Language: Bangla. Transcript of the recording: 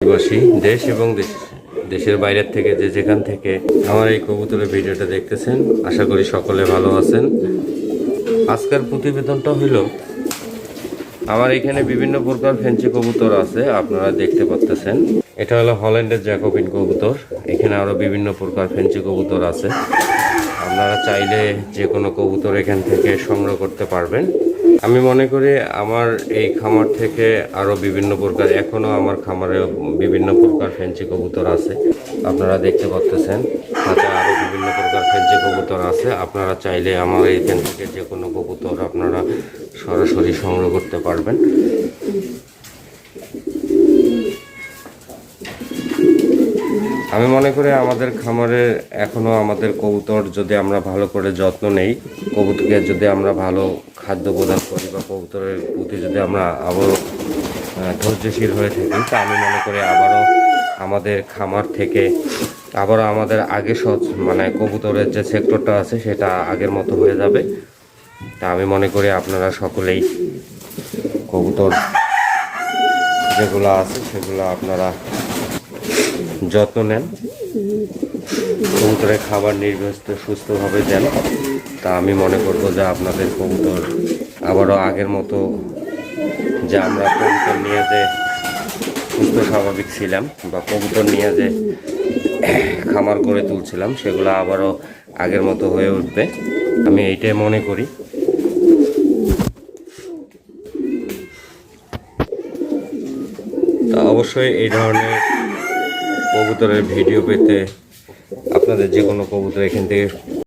প্রবাসী দেশ এবং দেশের বাইরের থেকে যে যেখান থেকে আমার এই কবুতরের ভিডিওটা দেখতেছেন, আশা করি সকলে ভালো আছেন। আজকের প্রতিবেদনটা হলো আমার এখানে বিভিন্ন প্রকার ফেন্সি কবুতর আছে, আপনারা দেখতে পাচ্ছেন। এটা হলো হল্যান্ডের জ্যাকোবিন কবুতর। এখানে আরও বিভিন্ন প্রকার ফেন্সি কবুতর আছে। আপনারা চাইলে যে কোনো কবুতর এখান থেকে সংগ্রহ করতে পারবেন। আমি মনে করি আমার এই খামার থেকে আরও বিভিন্ন প্রকার, এখনও আমার খামারে বিভিন্ন প্রকার ফেন্সি কবুতর আছে, আপনারা দেখতে পাচ্ছেন। তাতে আরও বিভিন্ন প্রকার ফেন্সি কবুতর আছে। আপনারা চাইলে আমার এখান থেকে যে কোনো কবুতর আপনারা সরাসরি সংগ্রহ করতে পারবেন। আমি মনে করি আমাদের খামারে এখনও আমাদের কবুতর যদি আমরা ভালো করে যত্ন নেই, কবুতরকে যদি আমরা ভালো খাদ্য প্রদান করি বা কবুতরের প্রতি যদি আমরা আবারও ধৈর্যশীল হয়ে থাকি, তা আমি মনে করি আবারও আমাদের খামার থেকে আবারও আমাদের আগে মানে কবুতরের যে সেক্টরটা আছে সেটা আগের মতো হয়ে যাবে। তা আমি মনে করি আপনারা সকলেই কবুতর যেগুলো আছে সেগুলো আপনারা যত্ন নেন, কবুতরের খাবার নির্দিষ্ট সুস্থভাবে দেন। তা আমি মনে করব যে আপনাদের কবুতর আবারও আগের মতো, যে আমরা কবুতর নিয়ে যে সুস্থ স্বাভাবিক ছিলাম বা কবুতর নিয়ে যে খামার গড়ে তুলছিলাম, সেগুলো আবারও আগের মতো হয়ে উঠবে, আমি এইটাই মনে করি। তা অবশ্যই এই ধরনের কবুতরের ভিডিও পেতে আপনাদের যে কোনো কবুতর এখান থেকে